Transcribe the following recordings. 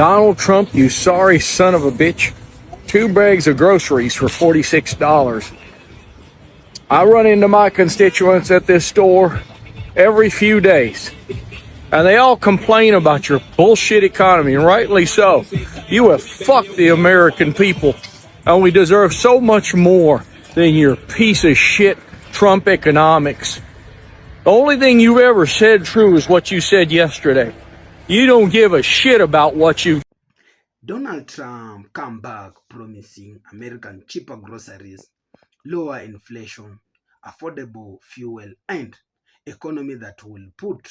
Donald Trump, you sorry son of a bitch. 2 bags of groceries for $46. I run into my constituents at this store every few days, and they all complain about your bullshit economy, and rightly so. You have fucked the American people, and we deserve so much more than your piece of shit Trump economics. The only thing you've ever said true is what you said yesterday. You don't give a shit about what you... Donald Trump come back promising American cheaper groceries, lower inflation, affordable fuel, and economy that will put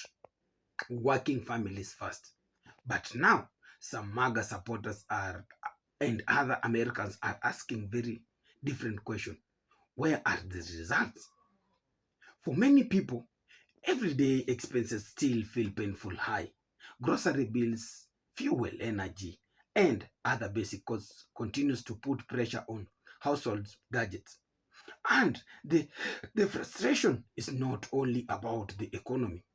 working families first. But now, some Maga supporters and other Americans are asking very different questions. Where are the results? For many people, everyday expenses still feel painful high. Grocery bills, fuel, energy, and other basic costs continues to put pressure on households' gadgets. And the frustration is not only about the economy.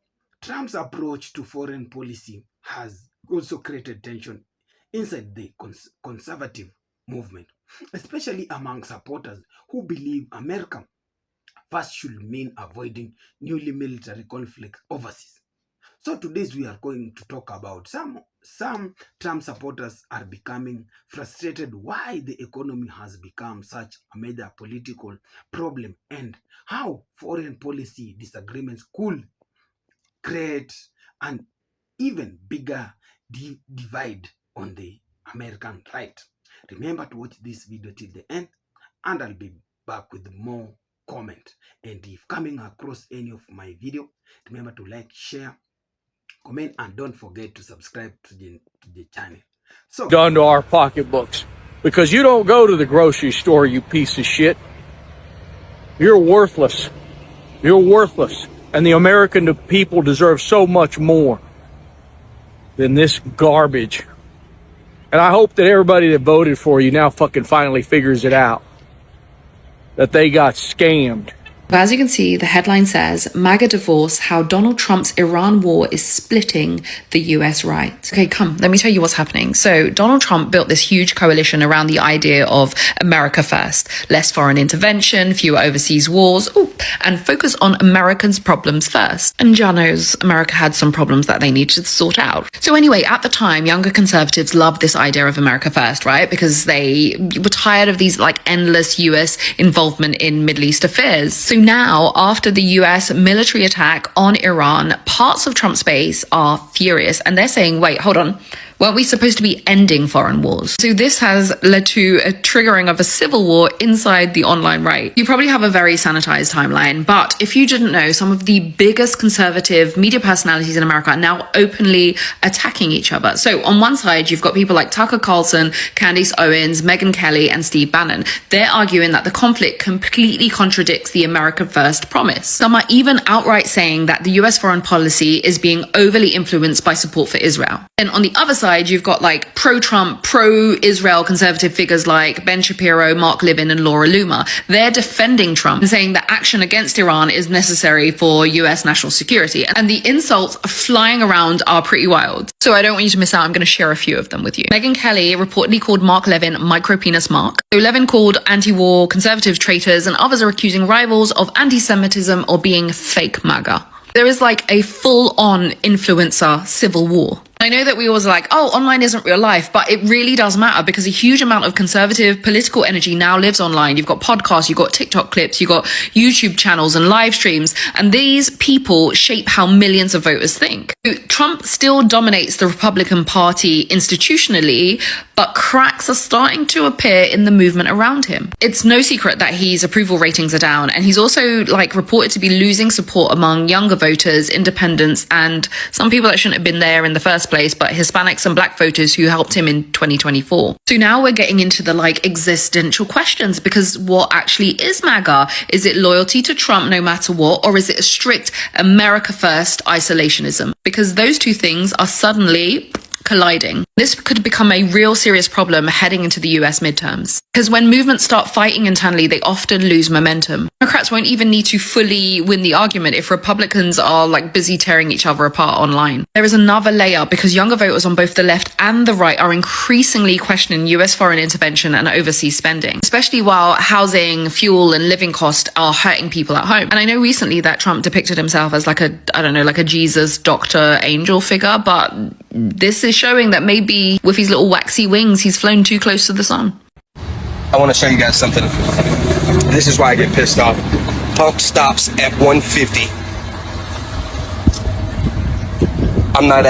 Trump's approach to foreign policy has also created tension inside the conservative movement, especially among supporters who believe America first should mean avoiding newly military conflict overseas. So today we are going to talk about some Trump supporters are becoming frustrated why the economy has become such a major political problem and how foreign policy disagreements could create an even bigger divide on the American right. Remember to watch this video till the end, and I'll be back with more comment. And if coming across any of my video, remember to like, share, comment, and don't forget to subscribe to the channel. So done to our pocketbooks, because you don't go to the grocery store, you piece of shit. You're worthless. You're worthless. And the American people deserve so much more than this garbage. And I hope that everybody that voted for you now fucking finally figures it out, that they got scammed. As you can see, the headline says, MAGA divorce, how Donald Trump's Iran war is splitting the US right. Okay, come, let me tell you what's happening. So Donald Trump built this huge coalition around the idea of America first, less foreign intervention, fewer overseas wars, and focus on Americans' problems first. And John knows America had some problems that they needed to sort out. So anyway, at the time, younger conservatives loved this idea of America first, right? Because they were tired of these like endless US involvement in Middle East affairs. So now, after the US military attack on Iran, parts of Trump's base are furious and they're saying, wait, hold on. Weren't we supposed to be ending foreign wars? So this has led to a triggering of a civil war inside the online right. You probably have a very sanitized timeline, but if you didn't know, some of the biggest conservative media personalities in America are now openly attacking each other. So on one side, you've got people like Tucker Carlson, Candace Owens, Megyn Kelly, and Steve Bannon. They're arguing that the conflict completely contradicts the America First promise. Some are even outright saying that the US foreign policy is being overly influenced by support for Israel. And on the other side, you've got like pro-Trump, pro-Israel conservative figures like Ben Shapiro, Mark Levin, and Laura Loomer. They're defending Trump and saying that action against Iran is necessary for US national security. And the insults flying around are pretty wild. So I don't want you to miss out. I'm going to share a few of them with you. Megyn Kelly reportedly called Mark Levin micropenis Mark. So Levin called anti-war conservative traitors, and others are accusing rivals of anti-Semitism or being fake MAGA. There is like a full-on influencer civil war. I know that we always like, oh, online isn't real life, but it really does matter because a huge amount of conservative political energy now lives online. You've got podcasts, you've got TikTok clips, you've got YouTube channels and live streams, and these people shape how millions of voters think. Trump still dominates the Republican Party institutionally, but cracks are starting to appear in the movement around him. It's no secret that his approval ratings are down, and he's also like reported to be losing support among younger voters, independents, and some people that shouldn't have been there in the first place, but Hispanics and Black voters who helped him in 2024. So now we're getting into the like existential questions, because what actually is MAGA? Is it loyalty to Trump no matter what, or is it a strict America first isolationism? Because those two things are suddenly colliding. This could become a real serious problem heading into the US midterms. Because when movements start fighting internally, they often lose momentum. Democrats won't even need to fully win the argument if Republicans are like busy tearing each other apart online. There is another layer because younger voters on both the left and the right are increasingly questioning US foreign intervention and overseas spending, especially while housing, fuel, and living costs are hurting people at home. And I know recently that Trump depicted himself as like a Jesus, doctor, angel figure, but this is showing that maybe with his little waxy wings, he's flown too close to the sun. I want to show you guys something. This is why I get pissed off. Pump stops at 150. I'm not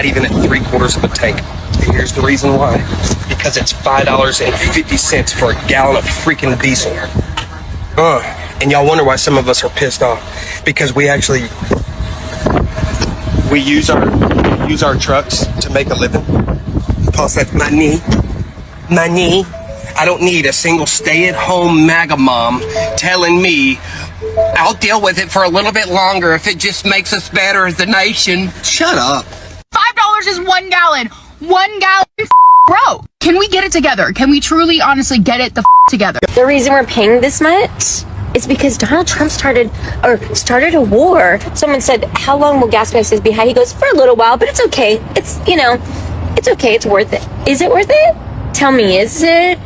even at 3/4 of a tank. And here's the reason why. Because it's $5.50 for a gallon of freaking diesel. And y'all wonder why some of us are pissed off. Because we use our trucks to make a living. Plus that's money. I don't need a single stay-at-home MAGA mom telling me I'll deal with it for a little bit longer if it just makes us better as a nation. Shut up. $5 is 1 gallon. 1 gallon, bro. Can we get it together? Can we truly, honestly get it together? The reason we're paying this much is because Donald Trump started a war. Someone said, how long will gas prices be high? He goes, for a little while, but it's okay. It's okay. It's worth it. Is it worth it? Tell me, is it,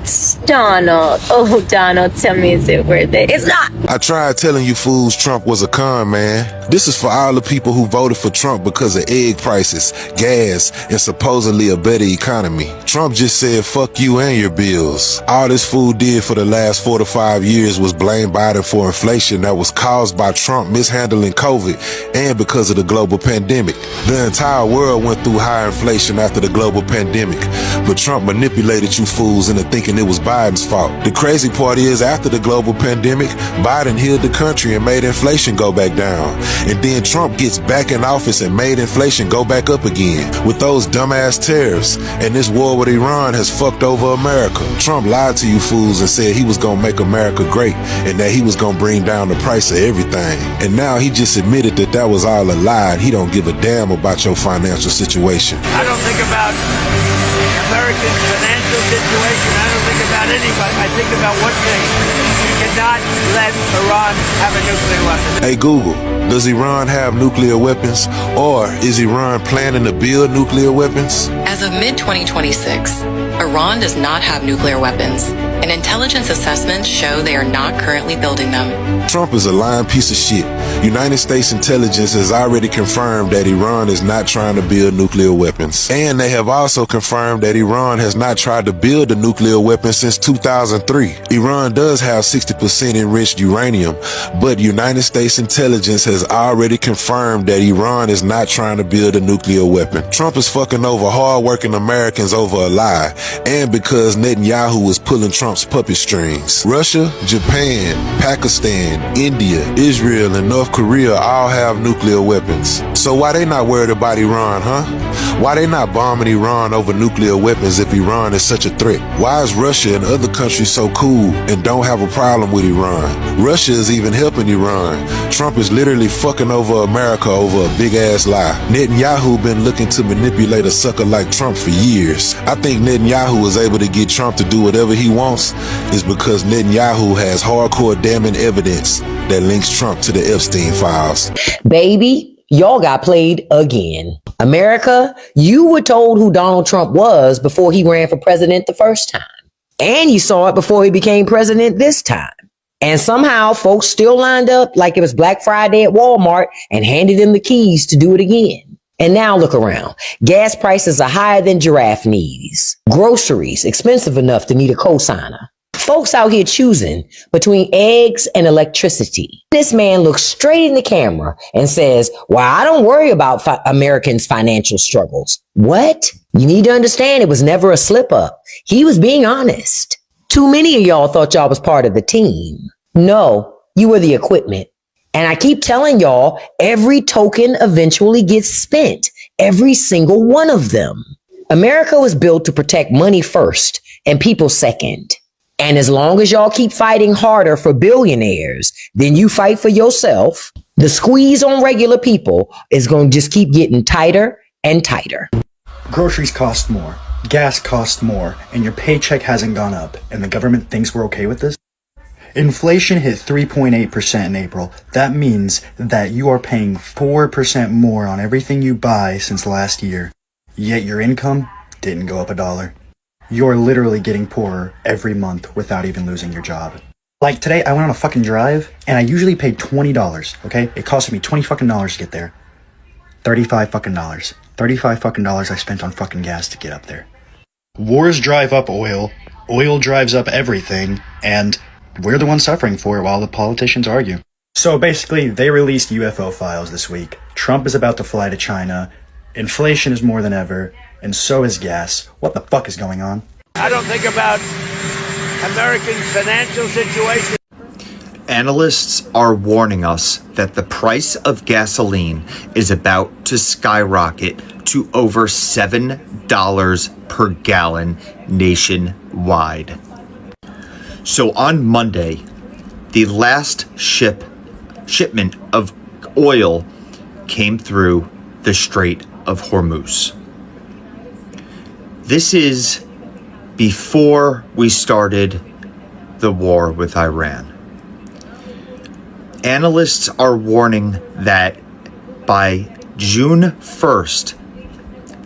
Donald? Oh, Donald, tell me, is it worth it? It's not. I tried telling you fools Trump was a con man. This is for all the people who voted for Trump because of egg prices, gas, and supposedly a better economy. Trump just said, fuck you and your bills. All this fool did for the last 4 to 5 years was blame Biden for inflation that was caused by Trump mishandling COVID and because of the global pandemic. The entire world went through high inflation after the global pandemic, but Trump manipulated you fools into thinking it was Biden's fault. The crazy part is, after the global pandemic, Biden healed the country and made inflation go back down. And then Trump gets back in office and made inflation go back up again with those dumbass tariffs. And this war with Iran has fucked over America. Trump lied to you fools and said he was gonna make America great and that he was gonna bring down the price of everything. And now he just admitted that that was all a lie and he don't give a damn about your financial situation. I don't think about Americans' financial situation. I don't think about anybody. I think about one thing. You cannot let Iran have a nuclear weapon. Hey Google, does Iran have nuclear weapons? Or is Iran planning to build nuclear weapons? As of mid-2026, Iran does not have nuclear weapons, and intelligence assessments show they are not currently building them. Trump is a lying piece of shit. United States intelligence has already confirmed that Iran is not trying to build nuclear weapons. And they have also confirmed that Iran has not tried to build a nuclear weapon since 2003. Iran does have 60% enriched uranium, but United States intelligence has already confirmed that Iran is not trying to build a nuclear weapon. Trump is fucking over hard-working Americans over a lie, and because Netanyahu is pulling Trump's puppet strings. Russia, Japan, Pakistan, India, Israel, and North Korea all have nuclear weapons. So why they not worried about Iran, huh? Why they not bombing Iran over nuclear weapons if Iran is such a threat? Why is Russia and other countries so cool and don't have a problem with Iran? Russia is even helping Iran. Trump is literally fucking over America over a big ass lie. Netanyahu been looking to manipulate a sucker like Trump for years. I think Netanyahu is able to get Trump to do whatever he wants is because Netanyahu has hardcore damning evidence that links Trump to the Epstein files. Baby, y'all got played again. America, you were told who Donald Trump was before he ran for president the first time. And you saw it before he became president this time. And somehow folks still lined up like it was Black Friday at Walmart and handed him the keys to do it again. And now look around. Gas prices are higher than giraffe knees. Groceries expensive enough to need a cosigner. Folks out here choosing between eggs and electricity. This man looks straight in the camera and says, well, I don't worry about Americans' financial struggles. What? You need to understand it was never a slip up. He was being honest. Too many of y'all thought y'all was part of the team. No, you were the equipment. And I keep telling y'all, every token eventually gets spent. Every single one of them. America was built to protect money first and people second. And as long as y'all keep fighting harder for billionaires than you fight for yourself, the squeeze on regular people is going to just keep getting tighter and tighter. Groceries cost more. Gas costs more, and your paycheck hasn't gone up, and the government thinks we're okay with this? Inflation hit 3.8% in April. That means that you are paying 4% more on everything you buy since last year. Yet your income didn't go up $1. You're literally getting poorer every month without even losing your job. Like today, I went on a fucking drive, and I usually pay $20, okay? It costed me $20 fucking dollars to get there. $35 fucking dollars. $35 fucking dollars I spent on fucking gas to get up there. Wars drive up oil drives up everything, and we're the ones suffering for it while the politicians argue. So basically, they released UFO files this week. Trump is about to fly to China. Inflation is more than ever, and so is gas. What the fuck is going on? I don't think about Americans' financial situation. Analysts are warning us that the price of gasoline is about to skyrocket to over $7 per gallon nationwide. So on Monday, the last shipment of oil came through the Strait of Hormuz. This is before we started the war with Iran. Analysts are warning that by June 1st,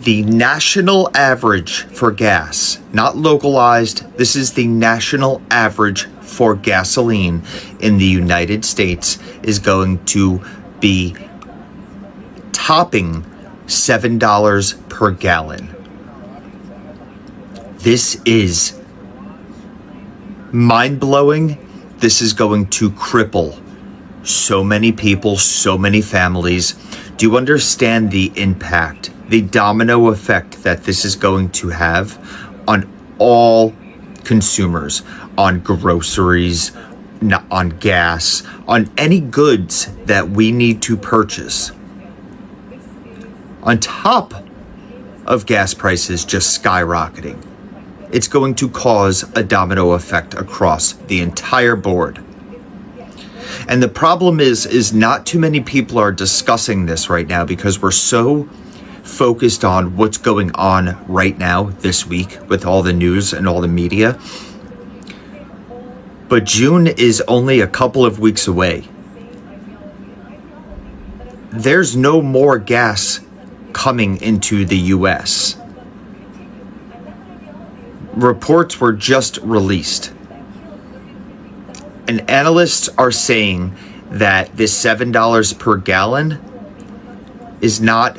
the national average for gas, not localized, this is the national average for gasoline in the United States, is going to be topping $7 per gallon. This is mind-blowing. This is going to cripple so many people, so many families. Do you understand the impact, the domino effect that this is going to have on all consumers, on groceries, on gas, on any goods that we need to purchase? On top of gas prices just skyrocketing, it's going to cause a domino effect across the entire board. And the problem is not too many people are discussing this right now because we're so focused on what's going on right now this week with all the news and all the media. But June is only a couple of weeks away. There's no more gas coming into the US. Reports were just released. And analysts are saying that this $7 per gallon is not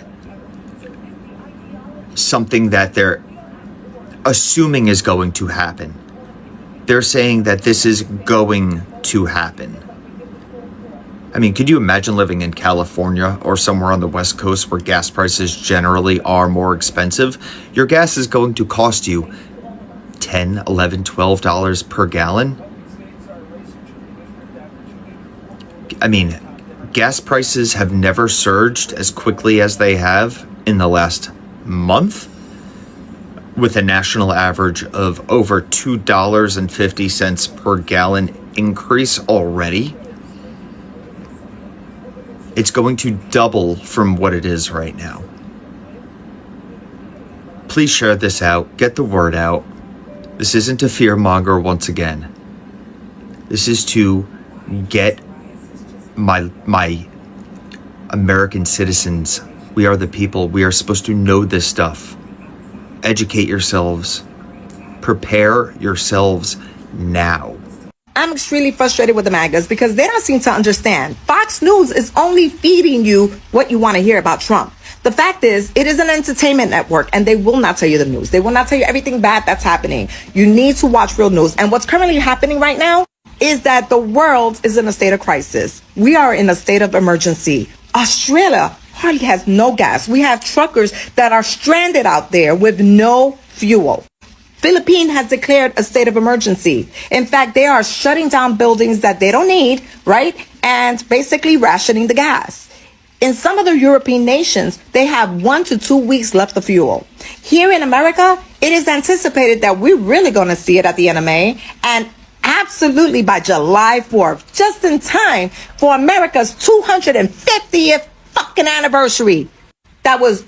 something that they're assuming is going to happen. They're saying that this is going to happen. I mean, could you imagine living in California or somewhere on the West Coast where gas prices generally are more expensive? Your gas is going to cost you $10, $11, $12 per gallon. I mean, gas prices have never surged as quickly as they have in the last month, with a national average of over $2.50 per gallon increase already. It's going to double from what it is right now. Please share this out. Get the word out. This isn't to fearmonger once again. This is to get my American citizens. We are the people. We are supposed to know this stuff. Educate yourselves. Prepare yourselves now. I'm extremely frustrated with the Magas because they don't seem to understand. Fox News is only feeding you what you want to hear about Trump. The fact is, it is an entertainment network and they will not tell you the news. They will not tell you everything bad that's happening. You need to watch real news. And what's currently happening right now is that the world is in a state of crisis. We are in a state of emergency. Australia hardly has no gas. We have truckers that are stranded out there with no fuel. Philippines has declared a state of emergency. In fact, they are shutting down buildings that they don't need, right? And basically rationing the gas. In some of the European nations, they have 1 to 2 weeks left of fuel. Here in America, it is anticipated that we're really going to see it at the NMA and absolutely by July 4th, just in time for America's 250th fucking anniversary. That was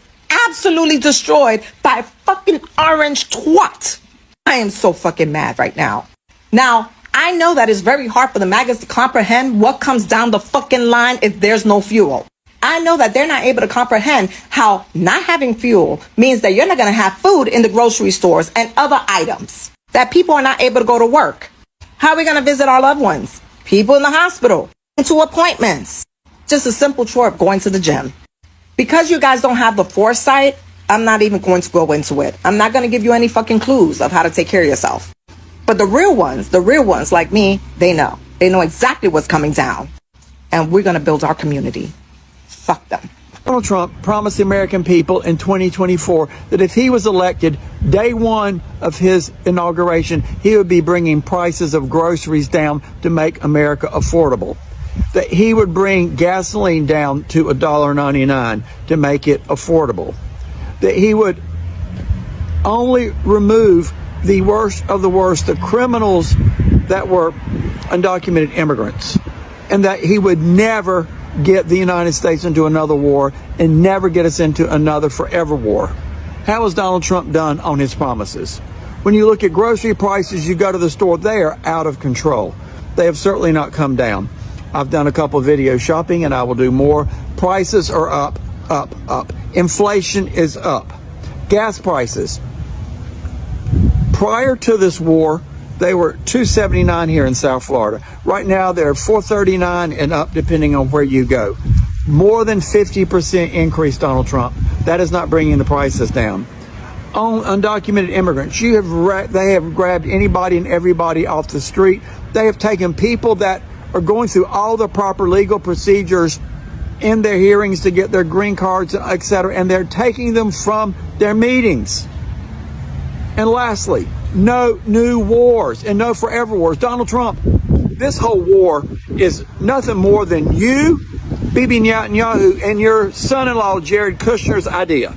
absolutely destroyed by a fucking orange twat. I am so fucking mad right now. Now, I know that it's very hard for the MAGAs to comprehend what comes down the fucking line if there's no fuel. I know that they're not able to comprehend how not having fuel means that you're not going to have food in the grocery stores and other items, that people are not able to go to work. How are we going to visit our loved ones? People in the hospital, into appointments. Just a simple chore of going to the gym. Because you guys don't have the foresight, I'm not even going to go into it. I'm not going to give you any fucking clues of how to take care of yourself. But the real ones like me, they know. They know exactly what's coming down. And we're going to build our community. Fuck them. Donald Trump promised the American people in 2024 that if he was elected, day one of his inauguration, he would be bringing prices of groceries down to make America affordable. That he would bring gasoline down to $1.99 to make it affordable. That he would only remove the worst of the worst, the criminals that were undocumented immigrants, and that he would never get the United States into another war and never get us into another forever war. How has Donald Trump done on his promises? When you look at grocery prices, you go to the store, they are out of control. They have certainly not come down. I've done a couple of videos shopping and I will do more. Prices are up, up, up. Inflation is up. Gas prices. Prior to this war, they were $2.79 here in South Florida. Right now, they're $4.39 and up, depending on where you go. More than 50% increase, Donald Trump. That is not bringing the prices down. On undocumented immigrants, they have grabbed anybody and everybody off the street. They have taken people that are going through all the proper legal procedures in their hearings to get their green cards, etc., and they're taking them from their meetings. And lastly, no new wars and no forever wars. Donald Trump, this whole war is nothing more than you, Bibi Netanyahu, and your son-in-law, Jared Kushner's idea.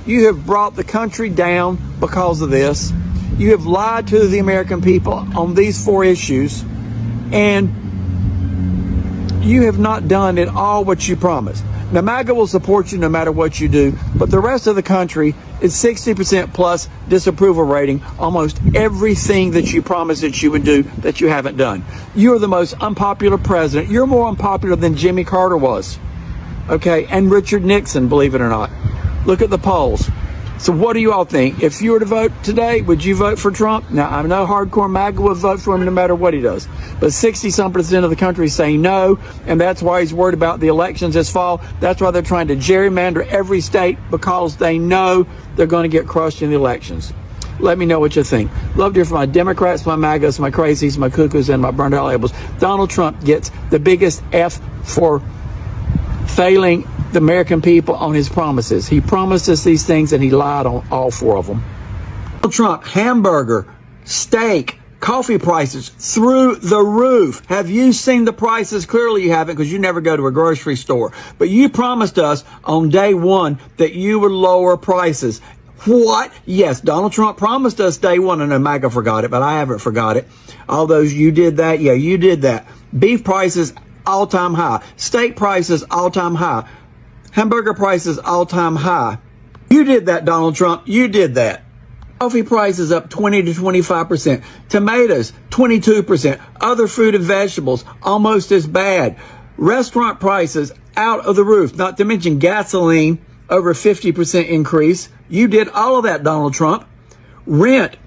You have brought the country down because of this. You have lied to the American people on these 4 issues, and you have not done at all what you promised. Now, MAGA will support you no matter what you do, but the rest of the country is 60% plus disapproval rating, almost everything that you promised that you would do that you haven't done. You are the most unpopular president. You're more unpopular than Jimmy Carter was, okay, and Richard Nixon, believe it or not. Look at the polls. So what do you all think? If you were to vote today, would you vote for Trump? Now, I know hardcore MAGA would vote for him no matter what he does. But 60-some% of the country is saying no, and that's why he's worried about the elections this fall. That's why they're trying to gerrymander every state, because they know they're going to get crushed in the elections. Let me know what you think. Love to hear from my Democrats, my MAGAs, my crazies, my cuckoos, and my burned out labels. Donald Trump gets the biggest F for failing the American people on his promises. He promised us these things and he lied on all 4 of them. Donald Trump, hamburger, steak, coffee prices through the roof. Have you seen the prices? Clearly you haven't, because you never go to a grocery store. But you promised us on day 1 that you would lower prices. What? Yes, Donald Trump promised us day 1. I know MAGA forgot it, but I haven't forgot it. All those, you did that. Yeah, you did that. Beef prices, all-time high. Steak prices, all-time high. Hamburger prices, all-time high. You did that, Donald Trump. You did that. Coffee prices up 20 to 25%. Tomatoes, 22%. Other fruit and vegetables, almost as bad. Restaurant prices out of the roof. Not to mention gasoline, over 50% increase. You did all of that, Donald Trump. Rent,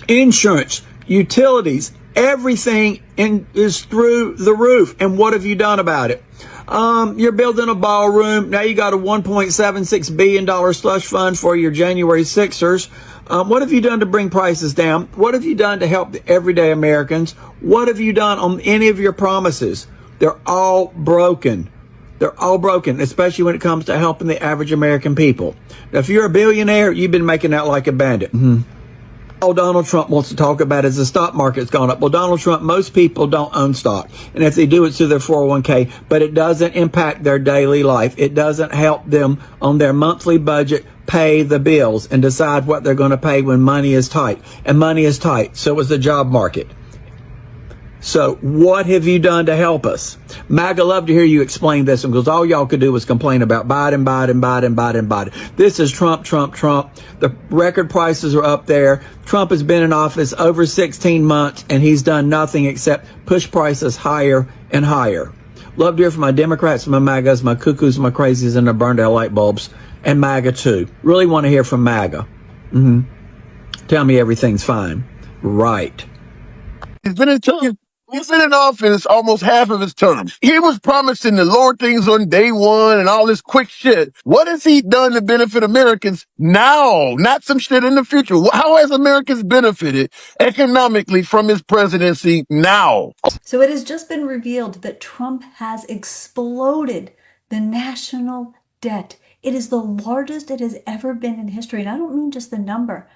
insurance, utilities, everything is through the roof. And what have you done about it? You're building a ballroom. Now you got a $1.76 billion slush fund for your January Sixers. What have you done to bring prices down? What have you done to help the everyday Americans? What have you done on any of your promises? They're all broken. They're all broken, especially when it comes to helping the average American people. Now, if you're a billionaire, you've been making out like a bandit. All Donald Trump wants to talk about is the stock market's gone up. Well, Donald Trump, most people don't own stock. And if they do, it's through their 401k. But it doesn't impact their daily life. It doesn't help them on their monthly budget pay the bills and decide what they're going to pay when money is tight. And money is tight. So is the job market. So what have you done to help us? MAGA, love to hear you explain this one, because all y'all could do was complain about Biden, Biden, Biden, Biden, Biden. This is Trump, Trump, Trump. The record prices are up there. Trump has been in office over 16 months, and he's done nothing except push prices higher and higher. Love to hear from my Democrats, my MAGAs, my cuckoos, my crazies, and the burned out light bulbs, and MAGA too. Really want to hear from MAGA. Tell me everything's fine. Right. He's been in office almost half of his term. He was promising the Lord things on day one and all this quick shit. What has he done to benefit Americans now? Not some shit in the future. How has Americans benefited economically from his presidency now? So it has just been revealed that Trump has exploded the national debt. It is the largest it has ever been in history. And I don't mean just the number.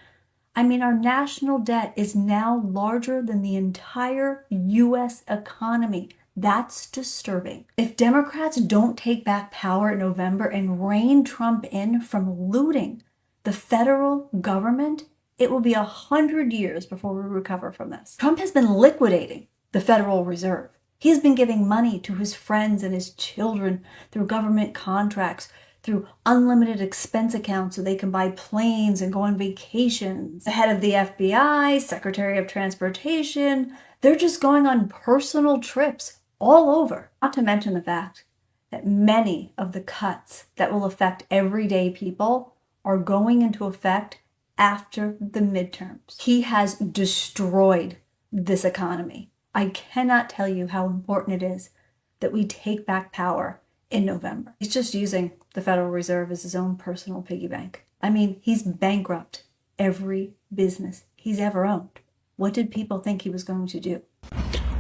I mean, our national debt is now larger than the entire U.S. economy. That's disturbing. If Democrats don't take back power in November and rein Trump in from looting the federal government, it will be 100 years before we recover from this. Trump has been liquidating the Federal Reserve. He has been giving money to his friends and his children through government contracts, through unlimited expense accounts so they can buy planes and go on vacations. The head of the FBI, Secretary of Transportation, they're just going on personal trips all over. Not to mention the fact that many of the cuts that will affect everyday people are going into effect after the midterms. He has destroyed this economy. I cannot tell you how important it is that we take back power in November. He's just using the Federal Reserve as his own personal piggy bank. I mean, he's bankrupt every business he's ever owned. What did people think he was going to do?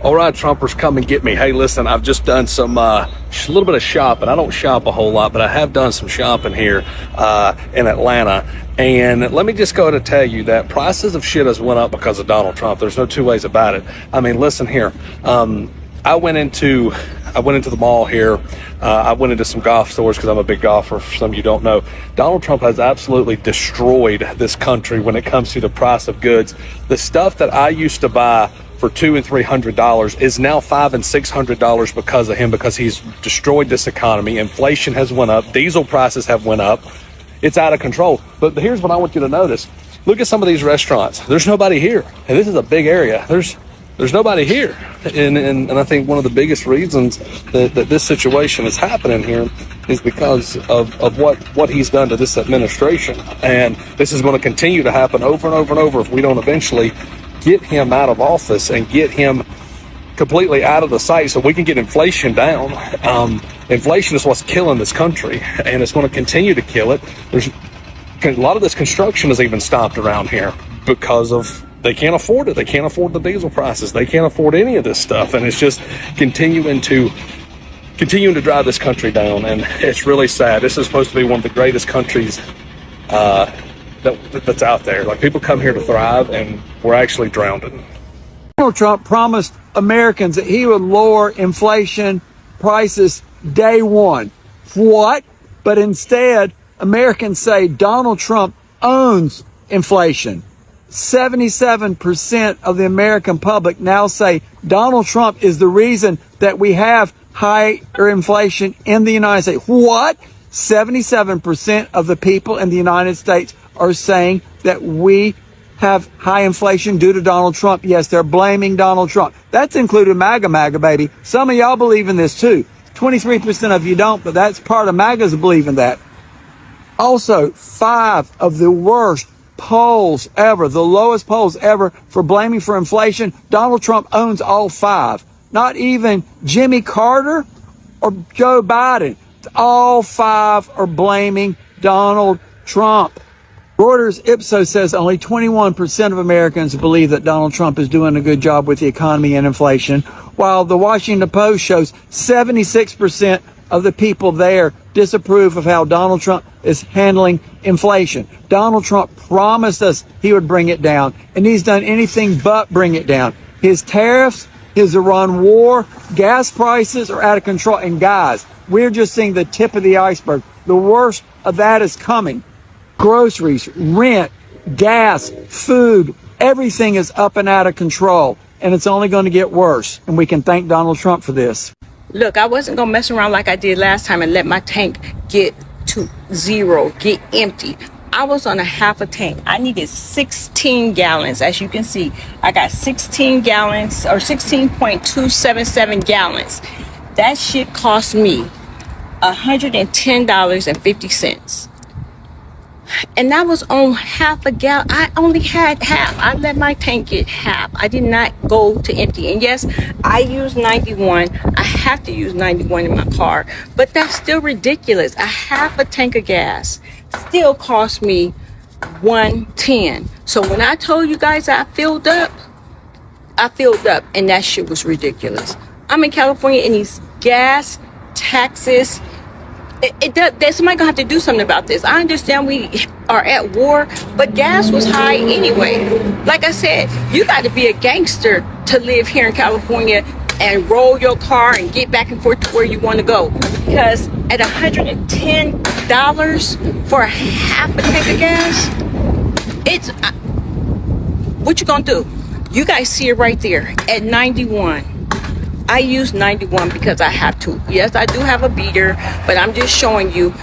All right, Trumpers, come and get me. Hey, listen, I've just done some a little bit of shopping. I don't shop a whole lot, but I have done some shopping here in Atlanta. And let me just go ahead and tell you that prices of shit has went up because of Donald Trump. There's no two ways about it. I mean, listen here. I went into the mall here. I went into some golf stores because I'm a big golfer. For some of you don't know, Donald Trump has absolutely destroyed this country when it comes to the price of goods. The stuff that I used to buy for $200 and $300 is now $500 and $600 because of him, because he's destroyed this economy. Inflation has went up. Diesel prices have went up. It's out of control. But here's what I want you to notice. Look at some of these restaurants. There's nobody here. And this is a big area. There's nobody here. And I think one of the biggest reasons that this situation is happening here is because of what he's done to this administration. And this is going to continue to happen over and over and over if we don't eventually get him out of office and get him completely out of the sight so we can get inflation down. Inflation is what's killing this country, and it's going to continue to kill it. There's a lot of this construction is even stopped around here because of they can't afford it. They can't afford the diesel prices. They can't afford any of this stuff, and it's just continuing to drive this country down. And it's really sad. This is supposed to be one of the greatest countries that's out there. Like, people come here to thrive, and we're actually drowning. Donald Trump promised Americans that he would lower inflation prices day one. What? But instead, Americans say Donald Trump owns inflation. 77% of the American public now say Donald Trump is the reason that we have higher inflation in the United States. What? 77% of the people in the United States are saying that we have high inflation due to Donald Trump. Yes, they're blaming Donald Trump. That's included MAGA, baby. Some of y'all believe in this too. 23% of you don't, but that's part of MAGA's believing that. Also, 5 of the worst polls ever, the lowest polls ever for blaming for inflation. Donald Trump owns all 5. Not even Jimmy Carter or Joe Biden. All 5 are blaming Donald Trump. Reuters Ipsos says only 21% of Americans believe that Donald Trump is doing a good job with the economy and inflation, while the Washington Post shows 76% of the people there disapprove of how Donald Trump is handling inflation. Donald Trump promised us he would bring it down, and he's done anything but bring it down. His tariffs, his Iran war, gas prices are out of control. And guys, we're just seeing the tip of the iceberg. The worst of that is coming. Groceries, rent, gas, food, everything is up and out of control. and it's only going to get worse. And we can thank Donald Trump for this. Look, I wasn't going to mess around like I did last time and let my tank get to zero, get empty. I was on a half a tank. I needed 16 gallons. As you can see, I got 16 gallons or 16.277 gallons. That shit cost me $110.50. And that was on half a gallon. I only had half. I let my tank get half. I did not go to empty. And yes, I use 91. I have to use 91 in my car. But that's still ridiculous. A half a tank of gas still cost me $110. So when I told you guys I filled up, and that shit was ridiculous. I'm in California and these gas taxes, somebody gonna have to do something about this. I understand we are at war, but gas was high anyway. Like I said, you got to be a gangster to live here in California and roll your car and get back and forth to where you want to go. Because at $110 for a half a tank of gas, it's what you gonna do? You guys see it right there at 91. I use 91 because I have to. Yes, I do have a beater, but I'm just showing you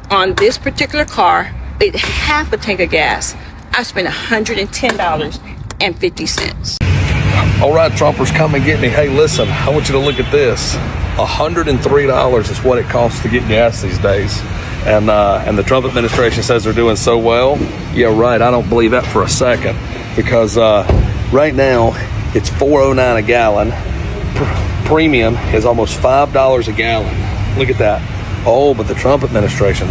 on this particular car, with half a tank of gas, I spent $110.50. All right, Trumpers, come and get me. Hey, listen, I want you to look at this. $103 is what it costs to get gas these days. And the Trump administration says they're doing so well. Yeah, right. I don't believe that for a second, because right now it's $4.09 a gallon. Premium is almost $5 a gallon. Look at that. Oh, but the Trump administration.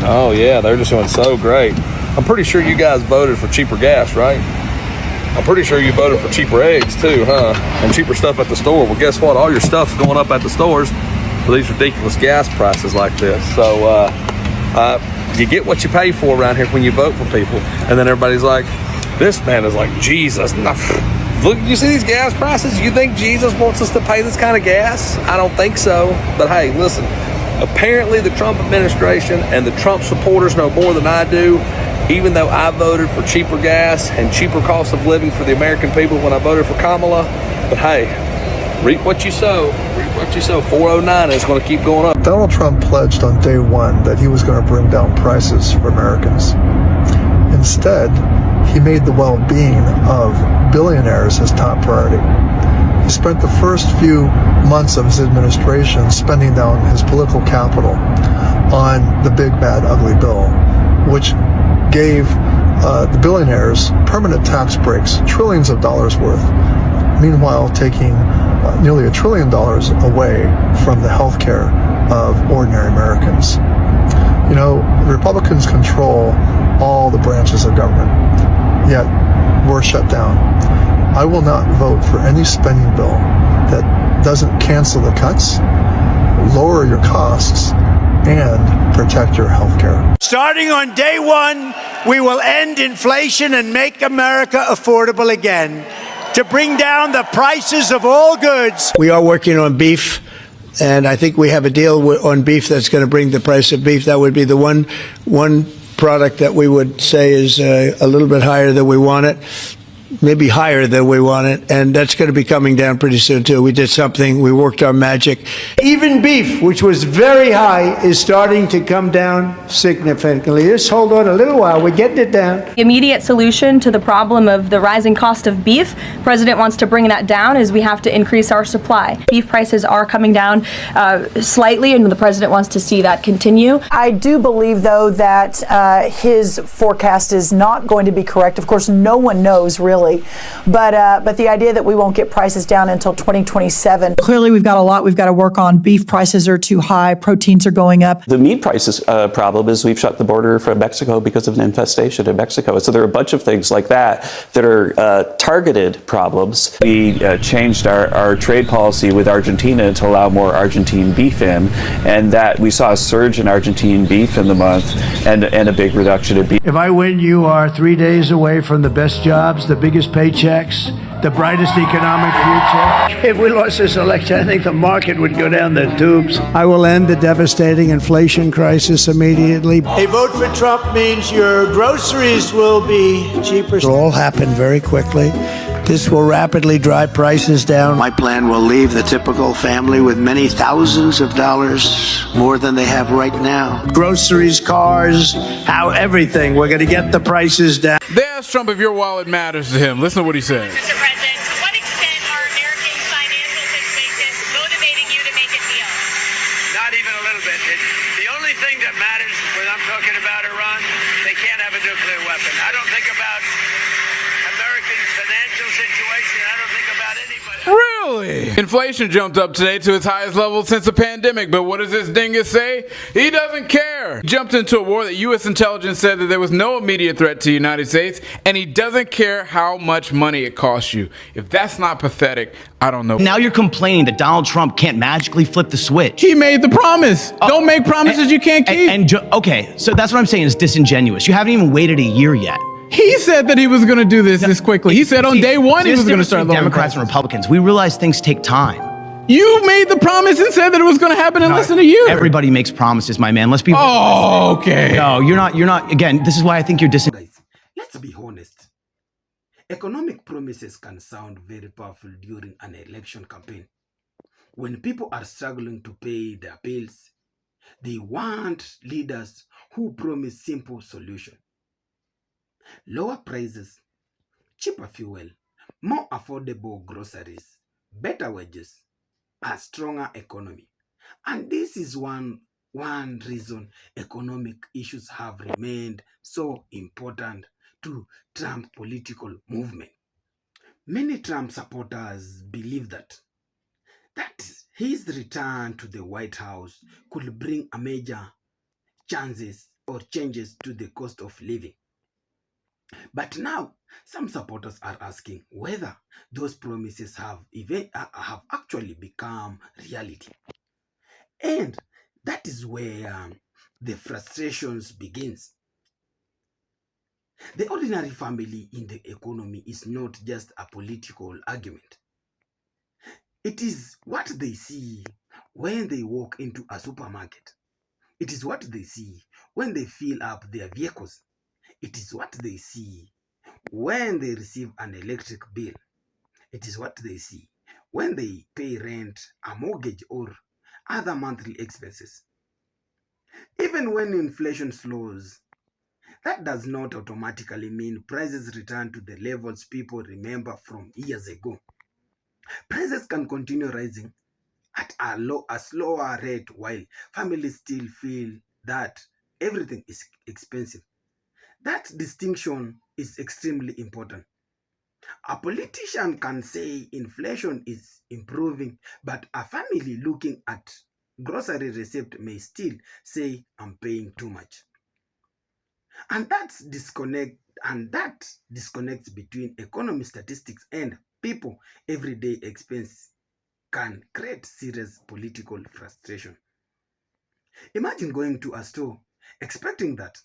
Oh yeah, they're just doing so great. I'm pretty sure you guys voted for cheaper gas, right? I'm pretty sure you voted for cheaper eggs too, huh? And cheaper stuff at the store. Well, guess what? All your stuff's going up at the stores for these ridiculous gas prices like this. So you get what you pay for around here when you vote for people. And then everybody's like, this man is like Jesus. Look, you see these gas prices? You think Jesus wants us to pay this kind of gas? I don't think so. But hey, listen, apparently the Trump administration and the Trump supporters know more than I do, even though I voted for cheaper gas and cheaper cost of living for the American people when I voted for Kamala. But hey, reap what you sow. Reap what you sow. 409 is going to keep going up. Donald Trump pledged on day one that he was going to bring down prices for Americans. Instead, he made the well-being of billionaires his top priority. He spent the first few months of his administration spending down his political capital on the big, bad, ugly bill, which gave the billionaires permanent tax breaks, trillions of dollars worth, meanwhile taking nearly $1 trillion away from the health care of ordinary Americans. You know, Republicans control all the branches of government, yet we're shut down. I will not vote for any spending bill that doesn't cancel the cuts, lower your costs, and protect your health care. Starting on day one, we will end inflation and make America affordable again. To bring down the prices of all goods. We are working on beef, and I think we have a deal on beef that's going to bring the price of beef. That would be the one product that we would say is a little bit higher than we want it, maybe higher than we want it, and that's going to be coming down pretty soon too. We did something, we worked our magic. Even beef, which was very high, is starting to come down significantly. Just hold on a little while, we're getting it down. The immediate solution to the problem of the rising cost of beef, President wants to bring that down, is we have to increase our supply. Beef prices are coming down slightly, and the President wants to see that continue. I do believe, though, that his forecast is not going to be correct. Of course, no one knows really. But the idea that we won't get prices down until 2027. Clearly, we've got a lot we've got to work on. Beef prices are too high. Proteins are going up. The meat prices problem is we've shut the border from Mexico because of an infestation in Mexico. So there are a bunch of things like that are targeted problems. We changed our trade policy with Argentina to allow more Argentine beef in, and that we saw a surge in Argentine beef in the month and a big reduction in beef. If I win, you are 3 days away from the best jobs, the biggest paychecks, the brightest economic future. If we lost this election, I think the market would go down the tubes. I will end the devastating inflation crisis immediately. A vote for Trump means your groceries will be cheaper. It'll all happen very quickly. This will rapidly drive prices down. My plan will leave the typical family with many thousands of dollars more than they have right now. Groceries, cars, everything. We're going to get the prices down. They asked Trump if your wallet matters to him. Listen to what he said. Mr. President, to what extent are Americans' financial situations motivating you to make a deal? Not even a little bit. The only thing that matters when I'm talking about Iran, they can't have a nuclear weapon. I don't think about Americans' financial situation. I don't think about anybody. Really? Inflation jumped up today to its highest level since the pandemic, but what does this dingus say? He doesn't care. He jumped into a war that U.S. intelligence said that there was no immediate threat to the United States, and he doesn't care how much money it costs you. If that's not pathetic, I don't know. Now you're complaining that Donald Trump can't magically flip the switch. He made the promise. Don't make promises you can't keep. Okay, so that's what I'm saying is disingenuous. You haven't even waited a year yet. He said that he was going to do this quickly. He said on day one he was going to start lowering Democrats and Republicans. We realize things take time. You made the promise and said that it was going to happen in less than a year. Everybody makes promises, my man. Let's be. Oh, okay. No, you're not. Again, this is why I think you're Guys, let's be honest. Economic promises can sound very powerful during an election campaign. When people are struggling to pay their bills, they want leaders who promise simple solutions. Lower prices, cheaper fuel, more affordable groceries, better wages, a stronger economy. And this is one reason economic issues have remained so important to Trump political movement. Many Trump supporters believe that his return to the White House could bring a major changes to the cost of living. But now, some supporters are asking whether those promises have actually become reality. And that is where the frustrations begins. The ordinary family in the economy is not just a political argument. It is what they see when they walk into a supermarket. It is what they see when they fill up their vehicles. It is what they see when they receive an electric bill. It is what they see when they pay rent, a mortgage, or other monthly expenses. Even when inflation slows, that does not automatically mean prices return to the levels people remember from years ago. Prices can continue rising at a slower rate while families still feel that everything is expensive. That distinction is extremely important. A politician can say inflation is improving, but a family looking at grocery receipt may still say I'm paying too much. And that disconnect between economic statistics and people everyday expense can create serious political frustration. Imagine going to a store expecting that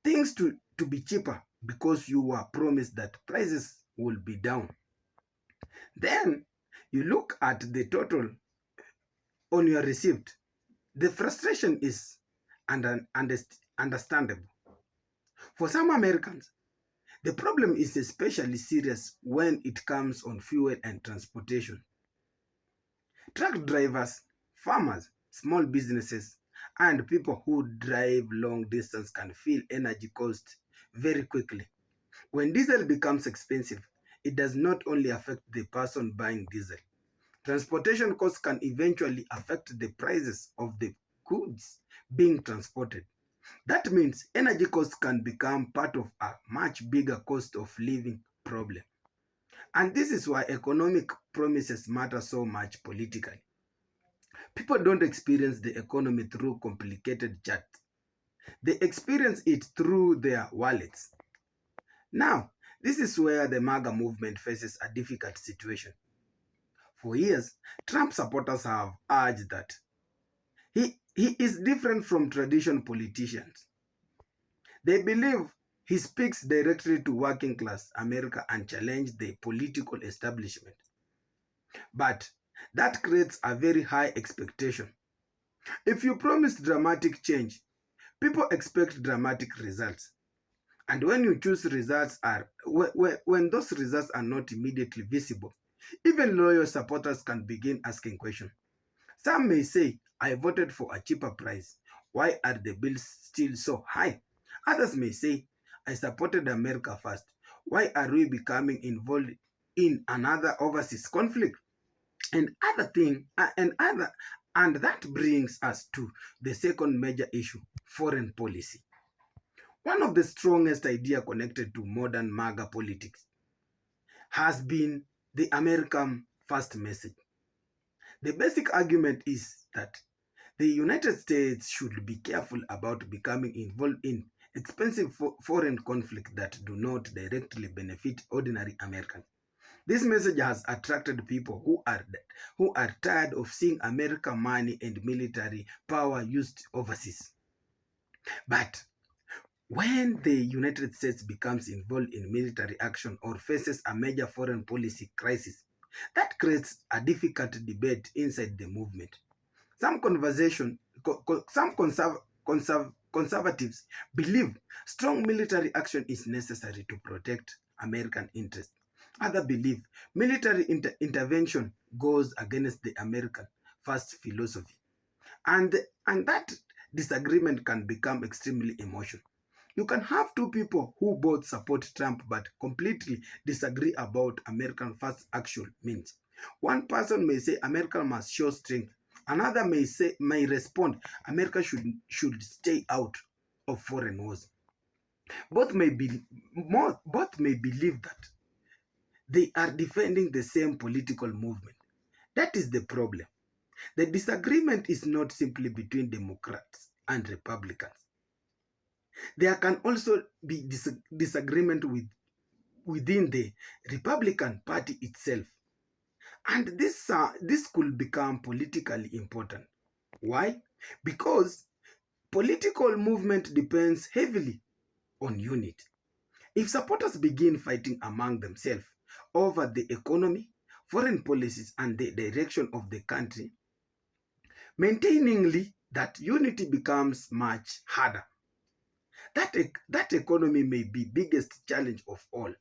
things to be cheaper because you were promised that prices will be down. Then you look at the total on your receipt. The frustration is understandable. For some Americans, the problem is especially serious when it comes on fuel and transportation. Truck drivers, farmers, small businesses, and people who drive long distance can feel energy costs very quickly. When diesel becomes expensive, it does not only affect the person buying diesel. Transportation costs can eventually affect the prices of the goods being transported. That means energy costs can become part of a much bigger cost of living problem. And this is why economic promises matter so much politically. People don't experience the economy through complicated charts. They experience it through their wallets. Now, this is where the Maga movement faces a difficult situation. For years, Trump supporters have urged that he is different from traditional politicians. They believe he speaks directly to working class America and challenges the political establishment. But that creates a very high expectation. If you promise dramatic change, people expect dramatic results. And when you choose results when those results are not immediately visible, even loyal supporters can begin asking questions. Some may say, I voted for a cheaper price. Why are the bills still so high? Others may say, I supported America first. Why are we becoming involved in another overseas conflict? And and that brings us to the second major issue, foreign policy. One of the strongest ideas connected to modern Maga politics has been the American first message. The basic argument is that the United States should be careful about becoming involved in expensive foreign conflicts that do not directly benefit ordinary Americans. This message has attracted people who are tired of seeing American money and military power used overseas. But when the United States becomes involved in military action or faces a major foreign policy crisis, that creates a difficult debate inside the movement. Some conservatives believe strong military action is necessary to protect American interests. Others believe military intervention goes against the American first philosophy. And that disagreement can become extremely emotional. You can have two people who both support Trump but completely disagree about American first action means. One person may say America must show strength. Another may respond America should stay out of foreign wars. Both may believe that they are defending the same political movement. That is the problem. The disagreement is not simply between Democrats and Republicans. There can also be disagreement within the Republican Party itself. And this could become politically important. Why? Because political movement depends heavily on unity. If supporters begin fighting among themselves over the economy, foreign policies, and the direction of the country, maintaining that unity becomes much harder. That economy may be biggest challenge of all.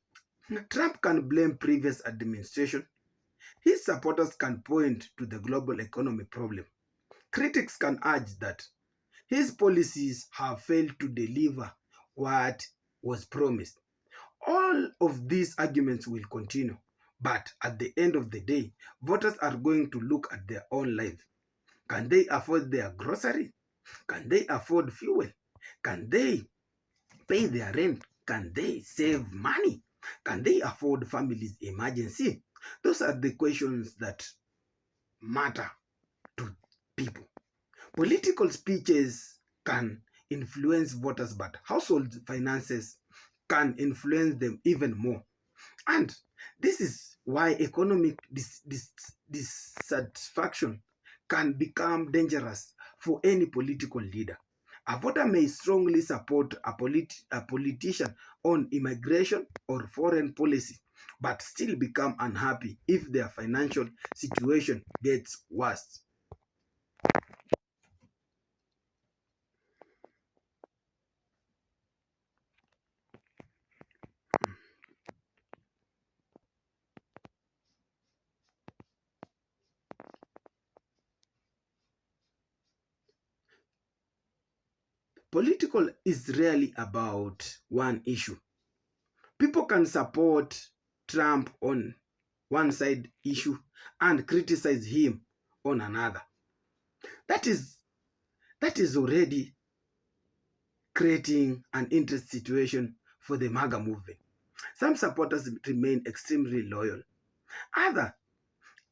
Trump can blame previous administration. His supporters can point to the global economy problem. Critics can urge that his policies have failed to deliver what was promised. All of these arguments will continue, but at the end of the day, voters are going to look at their own lives. Can they afford their grocery? Can they afford fuel? Can they pay their rent? Can they save money? Can they afford families' emergency? Those are the questions that matter to people. Political speeches can influence voters, but household finances can influence them even more. And this is why economic dissatisfaction can become dangerous for any political leader. A voter may strongly support a politician on immigration or foreign policy, but still become unhappy if their financial situation gets worse. Political is really about one issue. People can support Trump on one side issue and criticize him on another. That is already creating an interest situation for the Maga movement. Some supporters remain extremely loyal. Others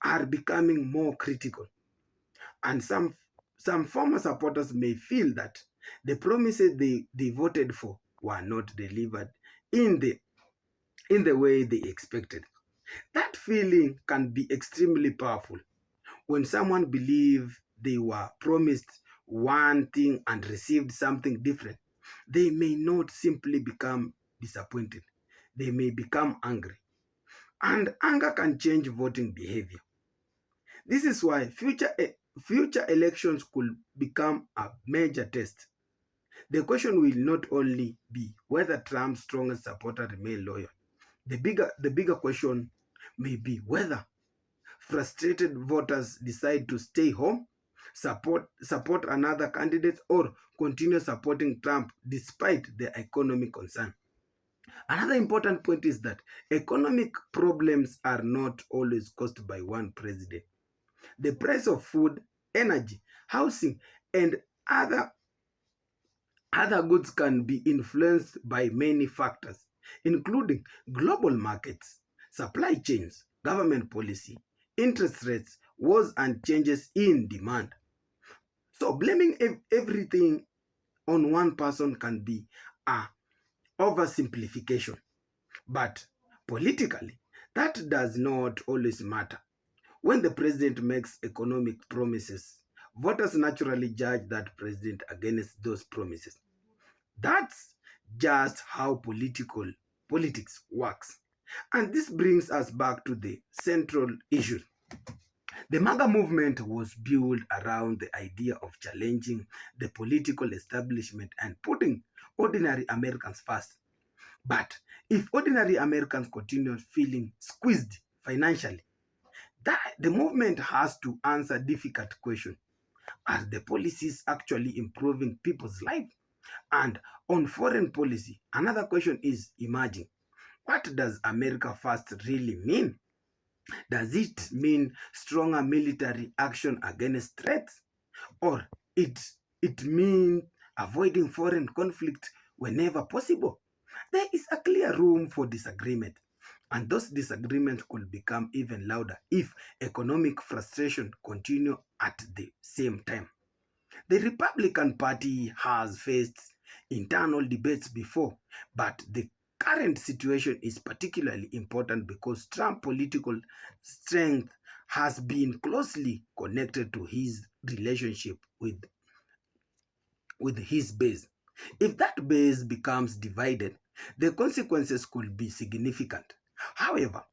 are becoming more critical. And some former supporters may feel that the promises they voted for were not delivered in the way they expected. That feeling can be extremely powerful. When someone believes they were promised one thing and received something different, they may not simply become disappointed. They may become angry. And anger can change voting behavior. This is why future elections could become a major test. The question will not only be whether Trump's strongest supporters remain loyal. The bigger question may be whether frustrated voters decide to stay home, support another candidate, or continue supporting Trump despite their economic concern. Another important point is that economic problems are not always caused by one president. The price of food, energy, housing, and other goods can be influenced by many factors, including global markets, supply chains, government policy, interest rates, wars, and changes in demand. So blaming everything on one person can be a oversimplification. But politically, that does not always matter. When the president makes economic promises, voters naturally judge that president against those promises. That's just how politics works. And this brings us back to the central issue. The Maga movement was built around the idea of challenging the political establishment and putting ordinary Americans first. But if ordinary Americans continue feeling squeezed financially, the movement has to answer difficult questions. Are the policies actually improving people's lives? And on foreign policy, another question is emerging. What does America first really mean? Does it mean stronger military action against threats? Or it means avoiding foreign conflict whenever possible? There is a clear room for disagreement. And those disagreements could become even louder if economic frustration continue at the same time. The Republican Party has faced internal debates before, but the current situation is particularly important because Trump's political strength has been closely connected to his relationship with his base. If that base becomes divided, the consequences could be significant. However,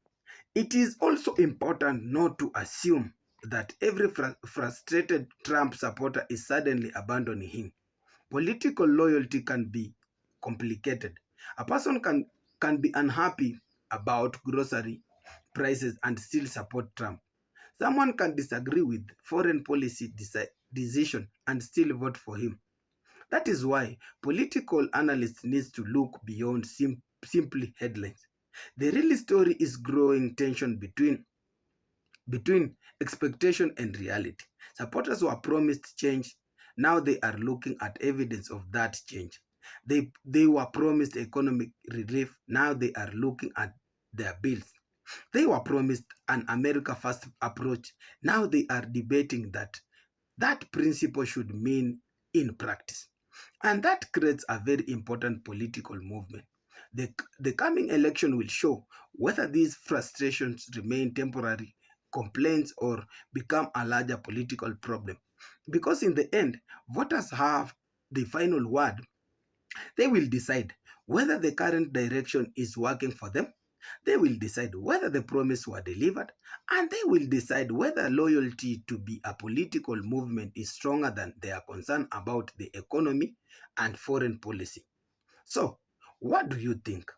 it is also important not to assume that every frustrated Trump supporter is suddenly abandoning him. Political loyalty can be complicated. A person can be unhappy about grocery prices and still support Trump. Someone can disagree with foreign policy decision and still vote for him. That is why political analysts need to look beyond simply headlines. The real story is growing tension between expectation and reality. Supporters were promised change. Now they are looking at evidence of that change. They were promised economic relief. Now they are looking at their bills. They were promised an America First approach. Now they are debating that principle should mean in practice. And that creates a very important political movement. The coming election will show whether these frustrations remain temporary complaints or become a larger political problem. Because in the end, voters have the final word. They will decide whether the current direction is working for them. They will decide whether the promise were delivered, and they will decide whether loyalty to be a political movement is stronger than their concern about the economy and foreign policy. So, what do you think?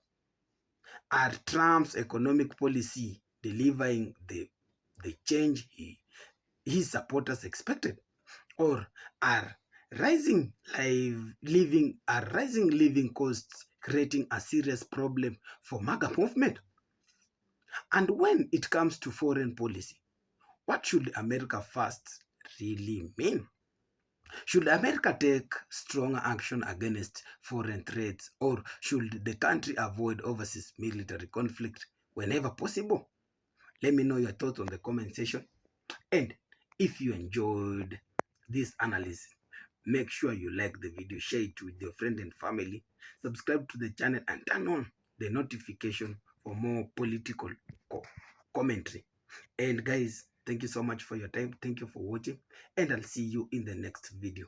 Are Trump's economic policy delivering the change his supporters expected? Or are rising living costs creating a serious problem for Maga movement? And when it comes to foreign policy, what should America first really mean? Should America take stronger action against foreign threats, or should the country avoid overseas military conflict whenever possible? Let me know your thoughts on the comment section. And if you enjoyed this analysis, make sure you like the video, share it with your friend and family, subscribe to the channel, and turn on the notification for more political commentary. And guys, thank you so much for your time. Thank you for watching, and I'll see you in the next video.